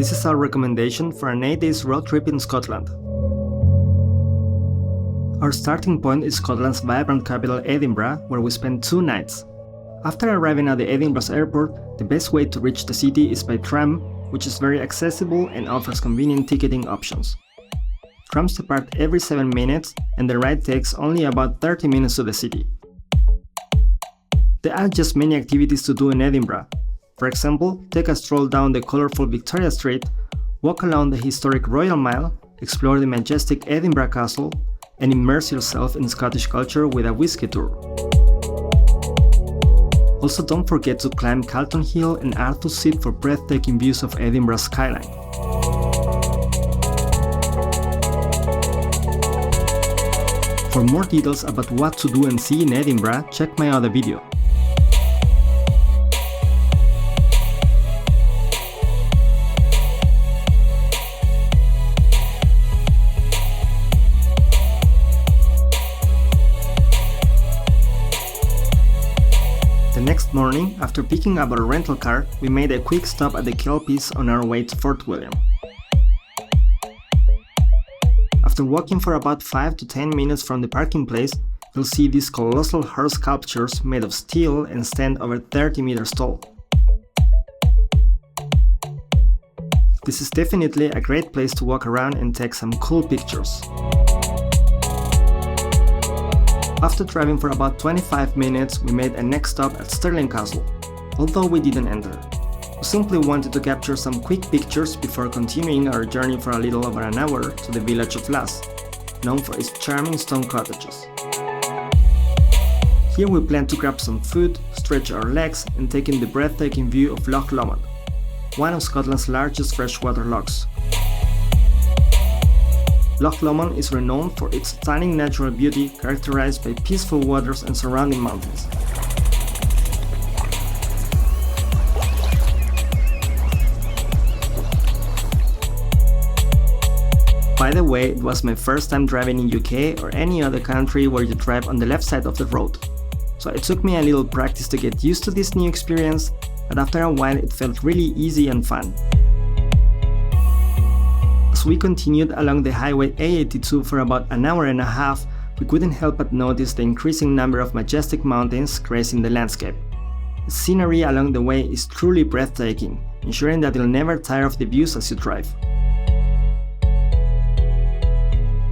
This is our recommendation for an 8 days road trip in Scotland. Our starting point is Scotland's vibrant capital Edinburgh, where we spent 2 nights. After arriving at the Edinburgh airport, the best way to reach the city is by tram, which is very accessible and offers convenient ticketing options. Trams depart every 7 minutes, and the ride takes only about 30 minutes to the city. There are just many activities to do in Edinburgh. For example, take a stroll down the colourful Victoria Street, walk along the historic Royal Mile, explore the majestic Edinburgh Castle, and immerse yourself in Scottish culture with a whisky tour. Also, don't forget to climb Calton Hill and Arthur's Seat for breathtaking views of Edinburgh's skyline. For more details about what to do and see in Edinburgh, check my other video. The next morning, after picking up our rental car, we made a quick stop at the Kelpies on our way to Fort William. After walking for about 5 to 10 minutes from the parking place, you'll see these colossal horse sculptures made of steel and stand over 30 meters tall. This is definitely a great place to walk around and take some cool pictures. After driving for about 25 minutes, we made a next stop at Stirling Castle, although we didn't enter. We simply wanted to capture some quick pictures before continuing our journey for a little over an hour to the village of Lass, known for its charming stone cottages. Here we plan to grab some food, stretch our legs, and take in the breathtaking view of Loch Lomond, one of Scotland's largest freshwater lochs. Loch Lomond is renowned for its stunning natural beauty, characterized by peaceful waters and surrounding mountains. By the way, it was my first time driving in UK or any other country where you drive on the left side of the road. So it took me a little practice to get used to this new experience, but after a while it felt really easy and fun. As we continued along the highway A82 for about an hour and a half, we couldn't help but notice the increasing number of majestic mountains gracing the landscape. The scenery along the way is truly breathtaking, ensuring that you'll never tire of the views as you drive.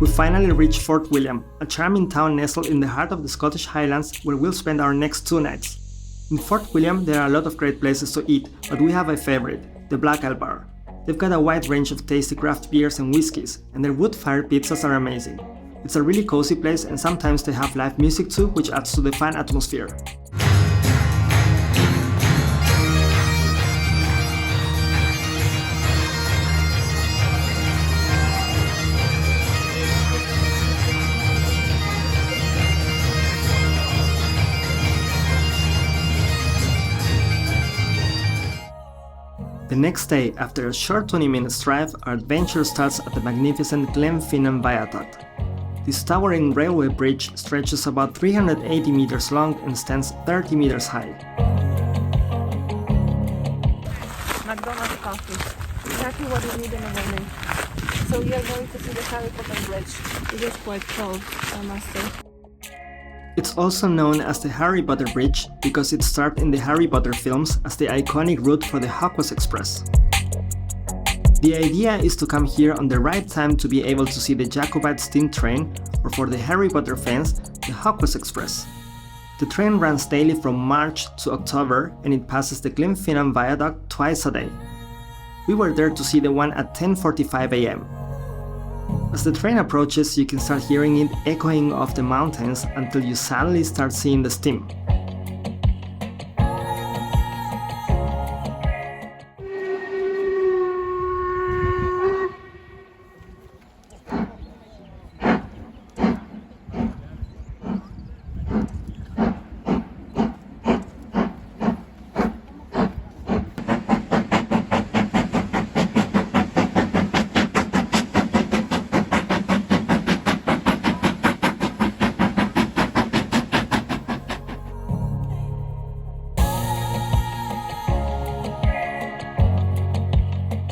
We finally reached Fort William, a charming town nestled in the heart of the Scottish Highlands where we'll spend our next 2 nights. In Fort William there are a lot of great places to eat, but we have a favorite, the Black Ale Bar. They've got a wide range of tasty craft beers and whiskies, and their wood-fired pizzas are amazing. It's a really cozy place, and sometimes they have live music too, which adds to the fun atmosphere. The next day, after a short 20 minutes drive, our adventure starts at the magnificent Glenfinnan Viaduct. This towering railway bridge stretches about 380 meters long and stands 30 meters high. McDonald's coffee, exactly what you need in the morning. So we are going to see the Harry Potter Bridge. It is quite cold, I must say. It's also known as the Harry Potter Bridge because it started in the Harry Potter films as the iconic route for the Hogwarts Express. The idea is to come here on the right time to be able to see the Jacobite steam train, or for the Harry Potter fans, the Hogwarts Express. The train runs daily from March to October and it passes the Glenfinnan Viaduct twice a day. We were there to see the one at 10:45 AM. As the train approaches, you can start hearing it echoing off the mountains until you suddenly start seeing the steam.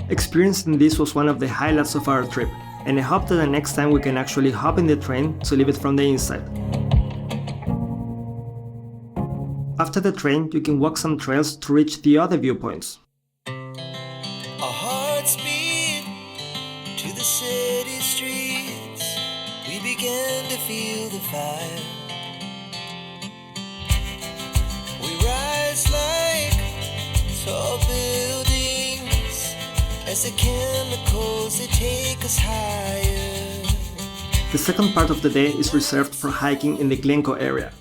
Experiencing this was one of the highlights of our trip, and I hope that the next time we can actually hop in the train to leave it from the inside. After the train, you can walk some trails to reach the other viewpoints. Our hearts beat to the city streets. We began to feel the fire. We rise like tall buildings as the chemicals they take us higher. The second part of the day is reserved for hiking in the Glencoe area.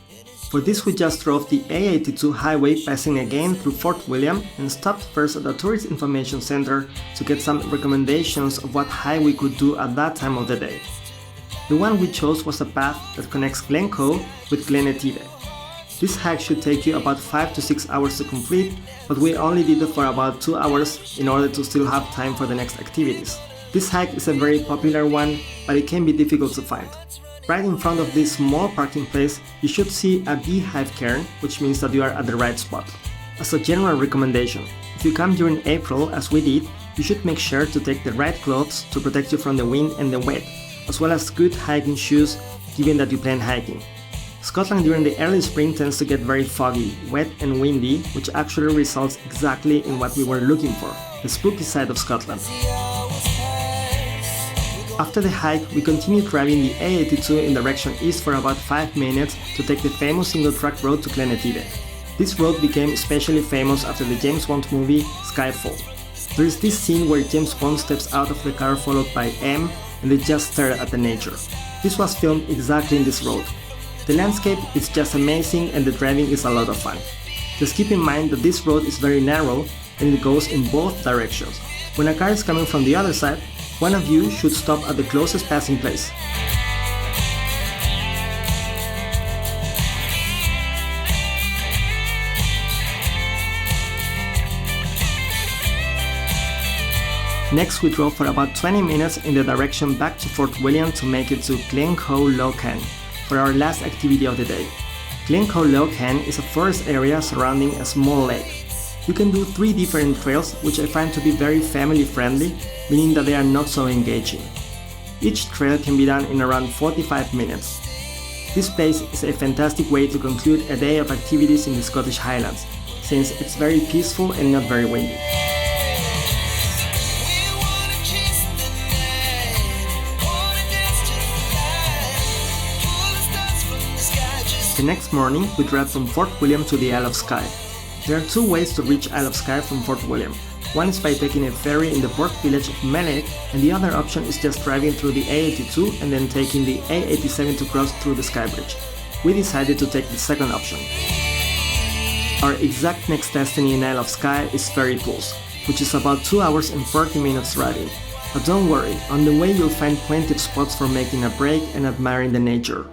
For this we just drove the A82 highway, passing again through Fort William, and stopped first at the Tourist Information Center to get some recommendations of what hike we could do at that time of the day. The one we chose was a path that connects Glencoe with Glen Etive. This hike should take you about 5 to 6 hours to complete, but we only did it for about 2 hours in order to still have time for the next activities. This hike is a very popular one, but it can be difficult to find. Right in front of this small parking place, you should see a beehive cairn, which means that you are at the right spot. As a general recommendation, if you come during April, as we did, you should make sure to take the right clothes to protect you from the wind and the wet, as well as good hiking shoes, given that you plan hiking. Scotland during the early spring tends to get very foggy, wet and windy, which actually results exactly in what we were looking for, the spooky side of Scotland. After the hike, we continued driving the A82 in direction east for about 5 minutes to take the famous single-track road to Glen Etive. This road became especially famous after the James Bond movie Skyfall. There is this scene where James Bond steps out of the car followed by M, and they just stare at the nature. This was filmed exactly in this road. The landscape is just amazing and the driving is a lot of fun. Just keep in mind that this road is very narrow and it goes in both directions. When a car is coming from the other side, one of you should stop at the closest passing place. Next we drove for about 20 minutes in the direction back to Fort William to make it to Glencoe Lough Can for our last activity of the day. Glencoe Lough Can is a forest area surrounding a small lake. You can do 3 different trails, which I find to be very family friendly, meaning that they are not so engaging. Each trail can be done in around 45 minutes. This place is a fantastic way to conclude a day of activities in the Scottish Highlands, since it's very peaceful and not very windy. The next morning, we drive from Fort William to the Isle of Skye. There are 2 ways to reach Isle of Skye from Fort William. One is by taking a ferry in the port village of Mellick, and the other option is just driving through the A82 and then taking the A87 to cross through the Skye Bridge. We decided to take the second option. Our exact next destination in Isle of Skye is Ferrypools, which is about 2 hours and 40 minutes driving. But don't worry, on the way you'll find plenty of spots for making a break and admiring the nature.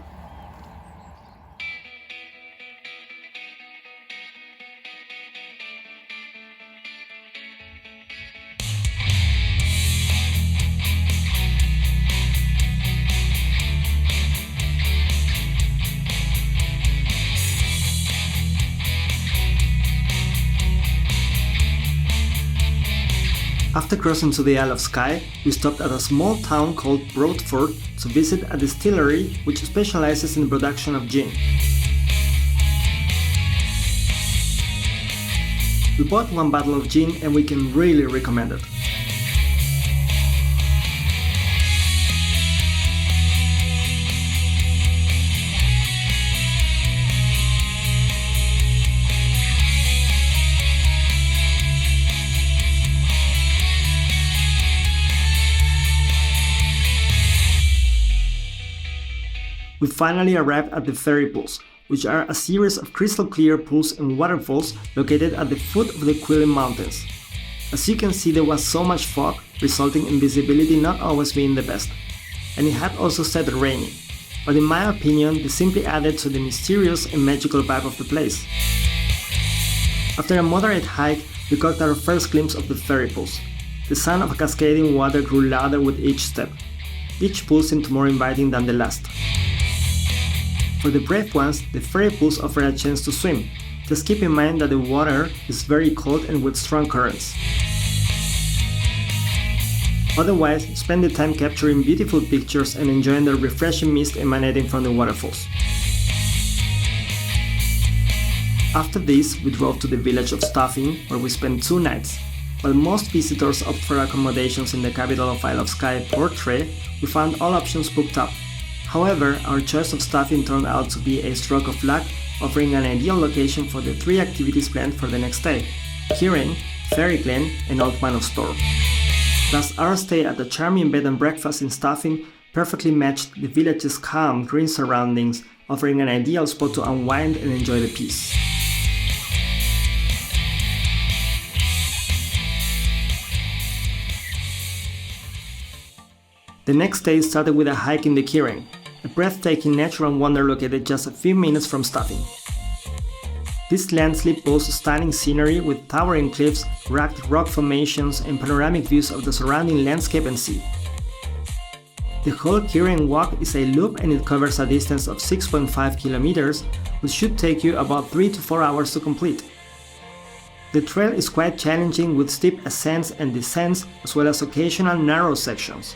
After crossing to the Isle of Skye, we stopped at a small town called Broadford to visit a distillery which specializes in the production of gin. We bought 1 bottle of gin and we can really recommend it. We finally arrived at the Ferrypools, which are a series of crystal clear pools and waterfalls located at the foot of the Quillen Mountains. As you can see, there was so much fog, resulting in visibility not always being the best, and it had also started raining, but in my opinion this simply added to the mysterious and magical vibe of the place. After a moderate hike, we got our first glimpse of the Ferrypools. The sound of cascading water grew louder with each step. Each pool seemed more inviting than the last. For the brave ones, the Ferrypools offer a chance to swim. Just keep in mind that the water is very cold and with strong currents. Otherwise, spend the time capturing beautiful pictures and enjoying the refreshing mist emanating from the waterfalls. After this, we drove to the village of Stuffing, where we spent 2 nights. While most visitors opt for accommodations in the capital of Isle of Skye, Portray, we found all options booked up. However, our choice of Stuffing turned out to be a stroke of luck, offering an ideal location for the 3 activities planned for the next day: Kieran, Fairy Glen, and Old Man of Storr. Thus, our stay at the charming bed and breakfast in Stuffing perfectly matched the village's calm, green surroundings, offering an ideal spot to unwind and enjoy the peace. The next day started with a hike in the Kieran, a breathtaking natural wonder located just a few minutes from Stuffing. This landslip boasts stunning scenery with towering cliffs, rugged rock formations, and panoramic views of the surrounding landscape and sea. The whole Kieran Walk is a loop and it covers a distance of 6.5 kilometers, which should take you about 3 to 4 hours to complete. The trail is quite challenging with steep ascents and descents, as well as occasional narrow sections.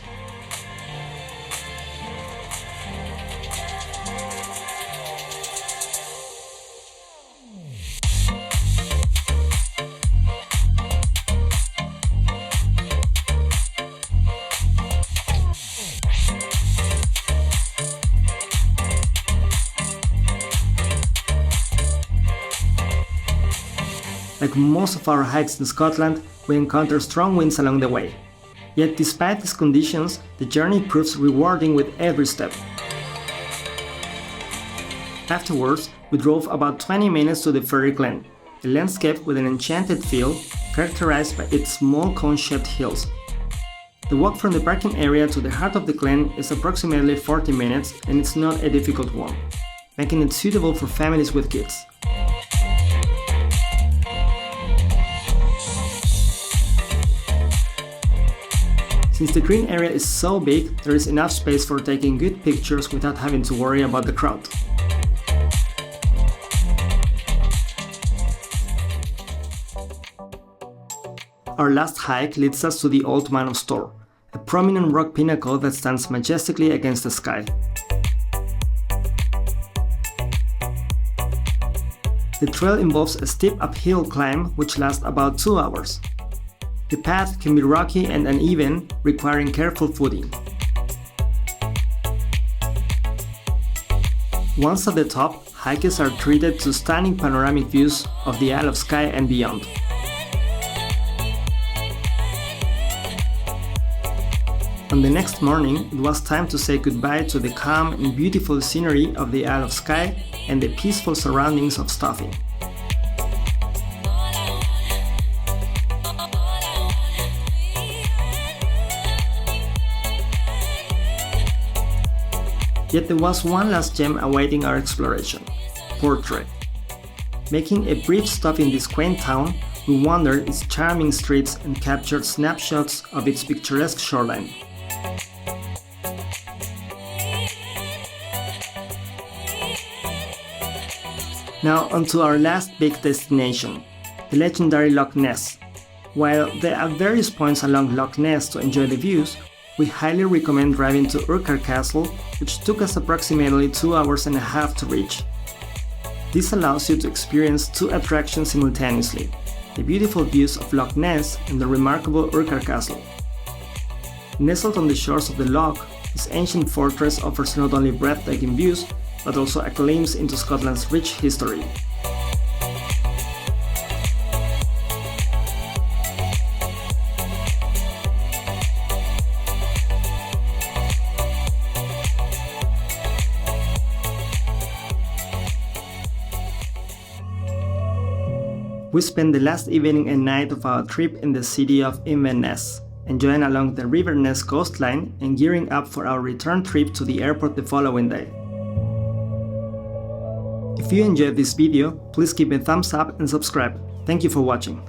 Like most of our hikes in Scotland, we encounter strong winds along the way. Yet despite these conditions, the journey proves rewarding with every step. Afterwards, we drove about 20 minutes to the Fairy Glen, a landscape with an enchanted feel characterized by its small cone-shaped hills. The walk from the parking area to the heart of the glen is approximately 40 minutes and it's not a difficult one, making it suitable for families with kids. Since the green area is so big, there is enough space for taking good pictures without having to worry about the crowd. Our last hike leads us to the Old Man of Storr, a prominent rock pinnacle that stands majestically against the sky. The trail involves a steep uphill climb which lasts about 2 hours. The path can be rocky and uneven, requiring careful footing. Once at the top, hikers are treated to stunning panoramic views of the Isle of Skye and beyond. On the next morning, it was time to say goodbye to the calm and beautiful scenery of the Isle of Skye and the peaceful surroundings of Stuffing. Yet there was one last gem awaiting our exploration: Portray. Making a brief stop in this quaint town, we wandered its charming streets and captured snapshots of its picturesque shoreline. Now onto our last big destination, the legendary Loch Ness. While there are various points along Loch Ness to enjoy the views, we highly recommend driving to Urquhart Castle, which took us approximately 2 hours and a half to reach. This allows you to experience 2 attractions simultaneously: the beautiful views of Loch Ness and the remarkable Urquhart Castle. Nestled on the shores of the loch, this ancient fortress offers not only breathtaking views, but also a glimpse into Scotland's rich history. We spent the last evening and night of our trip in the city of Inverness, enjoying along the River Ness coastline and gearing up for our return trip to the airport the following day. If you enjoyed this video, please give it a thumbs up and subscribe. Thank you for watching.